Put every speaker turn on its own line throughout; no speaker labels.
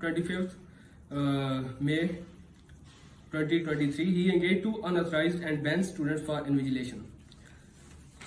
25 May 2023. He engaged 2 unauthorized and banned students for invigilation.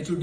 HOD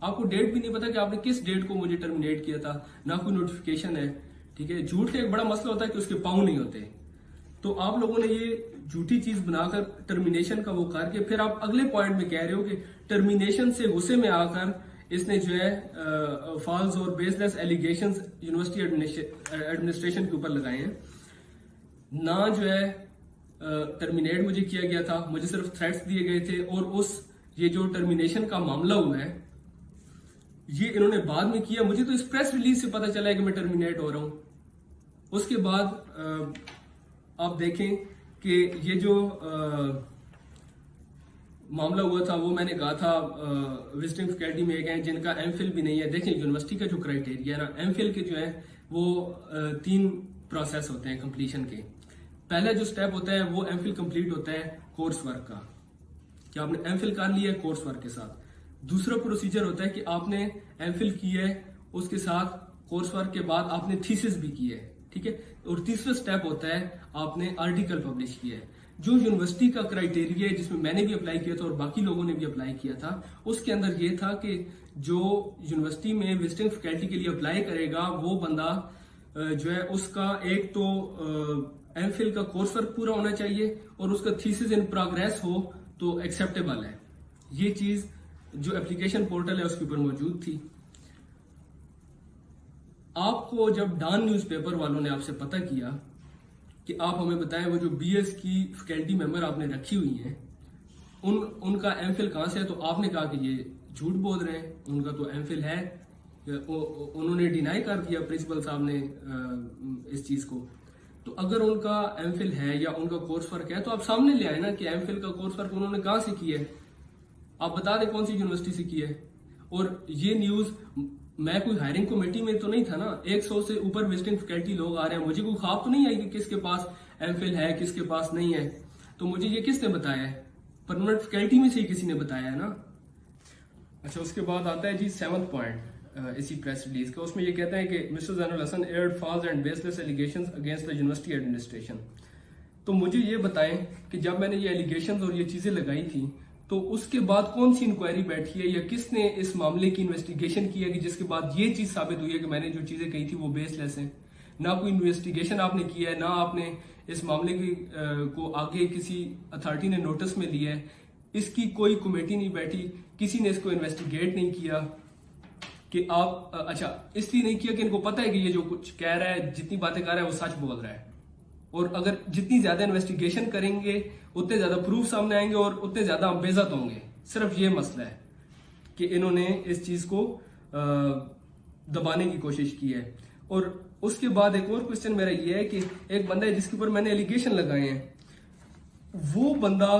آپ کو date بھی نہیں پتا کہ آپ نے کس ڈیٹ کو مجھے ٹرمینیٹ کیا تھا، نہ کوئی نوٹیفیکیشن ہے. ٹھیک ہے، جھوٹ کا ایک بڑا مسئلہ ہوتا ہے کہ اس کے پاؤں نہیں ہوتے. تو آپ لوگوں نے یہ جھوٹی چیز بنا کر ٹرمینیشن کا وہ کر کے پھر آپ اگلے پوائنٹ میں کہہ رہے ہو کہ ٹرمینیشن سے غصے میں آ کر اس نے جو ہے فالز اور بیس لیس ایلیگیشنز یونیورسٹی ایڈمنسٹریشن کے اوپر لگائے ہیں. نہ جو ہے ٹرمینیٹ مجھے کیا گیا تھا، مجھے صرف تھریٹس دیے گئے تھے. اور یہ جو ٹرمینیشن کا معاملہ ہوا ہے یہ انہوں نے بعد میں کیا. مجھے تو اس پریس ریلیز سے پتا چلا ہے کہ میں ٹرمینیٹ ہو رہا ہوں. اس کے بعد آپ دیکھیں کہ یہ جو معاملہ ہوا تھا وہ میں نے کہا تھا وزٹنگ فیکلٹی میں ایک ہیں جن کا ایم فل بھی نہیں ہے. دیکھیں یونیورسٹی کا جو کرائٹیریا ہے نا، ایم فل کے جو ہے وہ 3 پروسیس ہوتے ہیں کمپلیشن کے. پہلا جو سٹیپ ہوتا ہے وہ ایم فل کمپلیٹ ہوتا ہے کورس ورک کا، کہ آپ نے ایم فل کر لیا ہے کورس ورک کے ساتھ. دوسرا پروسیجر ہوتا ہے کہ آپ نے ایم فل کی ہے، اس کے ساتھ کورس ورک کے بعد آپ نے تھیسس بھی کی ہے. ٹھیک ہے، اور تیسرا سٹیپ ہوتا ہے آپ نے آرٹیکل پبلش کیا ہے. جو یونیورسٹی کا کرائٹیریا ہے جس میں نے بھی اپلائی کیا تھا اور باقی لوگوں نے بھی اپلائی کیا تھا، اس کے اندر یہ تھا کہ جو یونیورسٹی میں وزٹنگ فیکلٹی کے لیے اپلائی کرے گا وہ بندہ جو ہے اس کا ایک تو ایم فل کا کورس ورک پورا ہونا چاہیے اور اس کا تھیسس ان پروگریس ہو تو ایکسیپٹیبل ہے. یہ چیز جو اپلیکیشن پورٹل ہے اس کے اوپر موجود تھی. آپ کو جب ڈان نیوز پیپر والوں نے آپ سے پتہ کیا کہ آپ ہمیں بتائیں وہ جو بی ایس کی فیکلٹی ممبر آپ نے رکھی ہوئی ہیں ان کا ایم فل کہاں سے ہے، تو آپ نے کہا کہ یہ جھوٹ بول رہے ہیں، ان کا تو ایم فل ہے. انہوں نے ڈینائی کر دیا پرنسپل صاحب نے اس چیز کو. تو اگر ان کا ایم فل ہے یا ان کا کورس ورک ہے تو آپ سامنے لے آئے نا کہ ایم فل کا کورس ورک انہوں نے کہاں سے کیا ہے. آپ بتا دیں کون سی یونیورسٹی سے کیا ہے. اور یہ نیوز میں کوئی ہائرنگ کمیٹی میں تو نہیں تھا نا، 100 سے اوپر وزٹنگ فیکلٹی لوگ آ رہے ہیں، مجھے کوئی خواب تو نہیں آئی کہ کس کے پاس ایم فل ہے کس کے پاس نہیں ہے. تو مجھے یہ کس نے بتایا ہے؟ پرماننٹ فیکلٹی میں سے ہی کسی نے بتایا ہے نا. اچھا، اس کے بعد آتا ہے جی 7th پوائنٹ اسی پریس ریلیز کا. اس میں یہ کہتا ہے کہ mister Zain Alhassan aired false and baseless allegations against the university administration. تو مجھے یہ بتائیں کہ جب میں نے یہ ایلیگیشنز اور یہ چیزیں لگائی تھیں تو اس کے بعد کون سی انکوائری بیٹھی ہے یا کس نے اس معاملے کی انویسٹیگیشن کی ہے کہ جس کے بعد یہ چیز ثابت ہوئی ہے کہ میں نے جو چیزیں کہی تھی وہ بیس لیس ہیں. نہ کوئی انویسٹیگیشن آپ نے کیا ہے، نہ آپ نے اس معاملے کو آگے کسی اتھارٹی نے نوٹس میں لیا ہے. اس کی کوئی کمیٹی نہیں بیٹھی، کسی نے اس کو انویسٹیگیٹ نہیں کیا کہ آپ اچھا اس لیے نہیں کیا کہ ان کو پتہ ہے کہ یہ جو کچھ کہہ رہا ہے، جتنی باتیں کر رہا ہے وہ سچ بول رہا ہے. اور اگر جتنی زیادہ انویسٹیگیشن کریں گے اتنے زیادہ پروف سامنے آئیں گے اور اتنے زیادہ ہم بے عزت ہوں گے. صرف یہ مسئلہ ہے کہ انہوں نے اس چیز کو دبانے کی کوشش کی ہے. اور اس کے بعد ایک اور کوشچن میرا یہ ہے کہ ایک بندہ ہے جس کے اوپر میں نے ایلیگیشن لگائے ہیں، وہ بندہ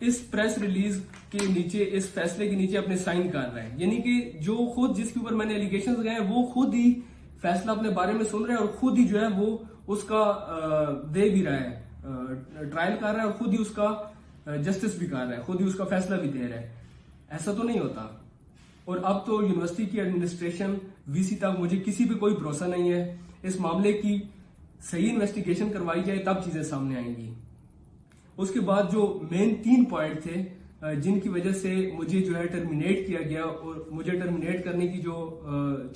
اس پریس ریلیز کے نیچے اس فیصلے کے نیچے اپنے سائن کر رہا ہے. یعنی کہ جو خود جس کے اوپر میں نے ایلیگیشن لگائے ہیں وہ خود ہی فیصلہ اپنے بارے میں سن رہا ہے اور خود ہی جو ہے وہ اس کا دے بھی رہا ہے، ٹرائل کر رہا ہے اور خود ہی اس کا جسٹس بھی کر رہا ہے، خود ہی اس کا فیصلہ بھی دے رہا ہے. ایسا تو نہیں ہوتا. اور اب تو یونیورسٹی کی ایڈمنسٹریشن وی سی تک مجھے کسی پہ کوئی بھروسہ نہیں ہے. اس معاملے کی صحیح انویسٹیگیشن کروائی جائے تب چیزیں سامنے آئیں گی. اس کے بعد جو مین 3 پوائنٹ تھے جن کی وجہ سے مجھے جو ہے ٹرمینیٹ کیا گیا اور مجھے ٹرمینیٹ کرنے کی جو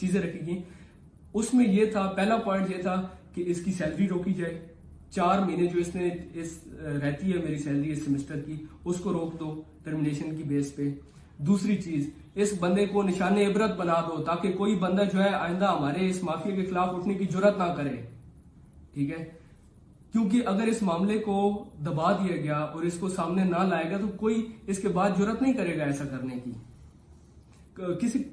چیزیں رکھی گئیں اس میں یہ تھا، پہلا پوائنٹ یہ تھا کہ اس کی سیلری روکی جائے. 4 مہینے جو اس نے رہتی ہے میری سیلری اس سیمسٹر کی، اس کو روک دو ٹرمینیشن کی بیس پہ. دوسری چیز، اس بندے کو نشان عبرت بنا دو تاکہ کوئی بندہ جو ہے آئندہ ہمارے اس مافیا کے خلاف اٹھنے کی جرات نہ کرے. ٹھیک ہے، کیونکہ اگر اس معاملے کو دبا دیا گیا اور اس کو سامنے نہ لائے گا تو کوئی اس کے بعد جرات نہیں کرے گا ایسا کرنے کی.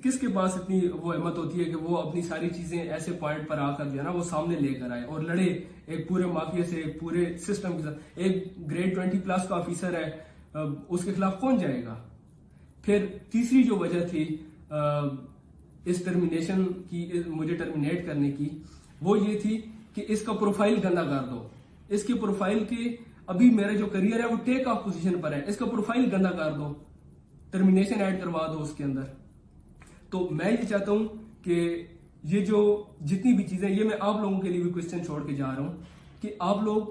کس کے پاس اتنی وہ ہمت ہوتی ہے کہ وہ اپنی ساری چیزیں ایسے پوائنٹ پر آ کر جو ہے نا وہ سامنے لے کر آئے اور لڑے ایک پورے مافیا سے، ایک پورے سسٹم کے ساتھ. ایک گریڈ 20+ کا آفیسر ہے، اس کے خلاف کون جائے گا؟ پھر تیسری جو وجہ تھی اس ٹرمینیشن کی، مجھے ٹرمینیٹ کرنے کی، وہ یہ تھی کہ اس کا پروفائل گندا کر دو. اس کے پروفائل کے ابھی میرا جو کریئر ہے وہ ٹیک آف پوزیشن پر ہے، اس کا پروفائل گندا کر دو، ٹرمینیشن ایڈ کروا دو اس کے اندر. تو میں یہ چاہتا ہوں کہ یہ جو جتنی بھی چیزیں، یہ میں آپ لوگوں کے لیے بھی کوشچن چھوڑ کے جا رہا ہوں کہ آپ لوگ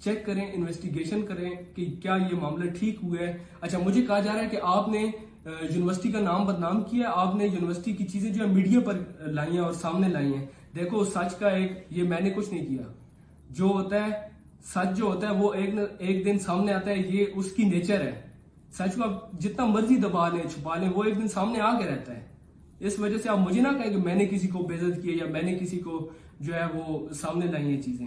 چیک کریں، انویسٹیگیشن کریں کہ کیا یہ معاملہ ٹھیک ہوا ہے. اچھا، مجھے کہا جا رہا ہے کہ آپ نے یونیورسٹی کا نام بدنام کیا ہے، آپ نے یونیورسٹی کی چیزیں جو ہے میڈیا پر لائی ہیں اور سامنے لائی ہیں. دیکھو سچ کا یہ میں نے کچھ نہیں کیا. جو ہوتا ہے سچ جو ہوتا ہے وہ ایک دن سامنے آتا ہے، یہ اس کی نیچر ہے. سچ کو آپ جتنا مرضی دبا لیں چھپا لیں، وہ ایک دن سامنے آ کے رہتا ہے. اس وجہ سے آپ مجھے نہ کہیں کہ میں نے کسی کو بے عزت کیا یا میں نے کسی کو جو ہے وہ سامنے لائی ہیں چیزیں.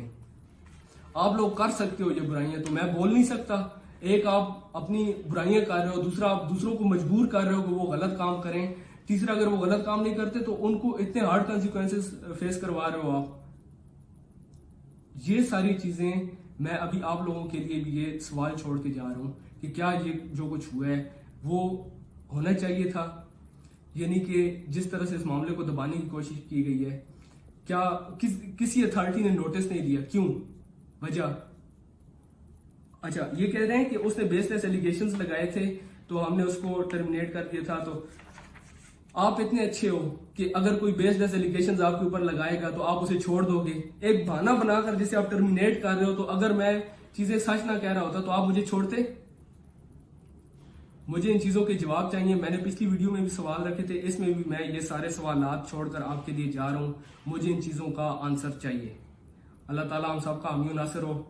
آپ لوگ کر سکتے ہو یہ برائیاں، تو میں بول نہیں سکتا. ایک آپ اپنی برائیاں کر رہے ہو، دوسرا آپ دوسروں کو مجبور کر رہے ہو کہ وہ غلط کام کریں، تیسرا اگر وہ غلط کام نہیں کرتے تو ان کو اتنے ہارڈ کانسیکوینسز فیس کروا رہے ہو آپ. یہ ساری چیزیں میں ابھی آپ لوگوں کے لیے بھی یہ سوال چھوڑ کے جا رہا ہوں کہ کیا یہ جو کچھ ہوا ہے وہ ہونا چاہیے تھا؟ یعنی کہ جس طرح سے اس معاملے کو دبانے کی کوشش کی گئی ہے، کیا کسی اتھارٹی نے نوٹس نہیں دیا؟ کیوں؟ وجہ؟ اچھا یہ کہہ رہے ہیں کہ اس نے بیس لیس ایلیگیشنز لگائے تھے تو ہم نے اس کو ٹرمینیٹ کر دیا تھا. تو آپ اتنے اچھے ہو کہ اگر کوئی بیس لیس ایلیگیشنز آپ کے اوپر لگائے گا تو آپ اسے چھوڑ دو گے. ایک بہانہ بنا کر جسے آپ ٹرمینیٹ کر رہے ہو، تو اگر میں چیزیں سچ نہ کہہ رہا ہوتا تو آپ مجھے چھوڑتے؟ مجھے ان چیزوں کے جواب چاہیے. میں نے پچھلی ویڈیو میں بھی سوال رکھے تھے، اس میں بھی میں یہ سارے سوالات چھوڑ کر آپ کے لیے جا رہا ہوں. مجھے ان چیزوں کا آنسر چاہیے. اللہ تعالیٰ ہم سب کا حامی و ناصر ہو،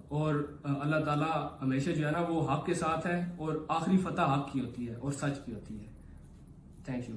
اور اللہ تعالیٰ ہمیشہ جو ہے نا وہ حق کے ساتھ ہے، اور آخری فتح حق کی ہوتی ہے اور سچ کی ہوتی ہے. Thank you.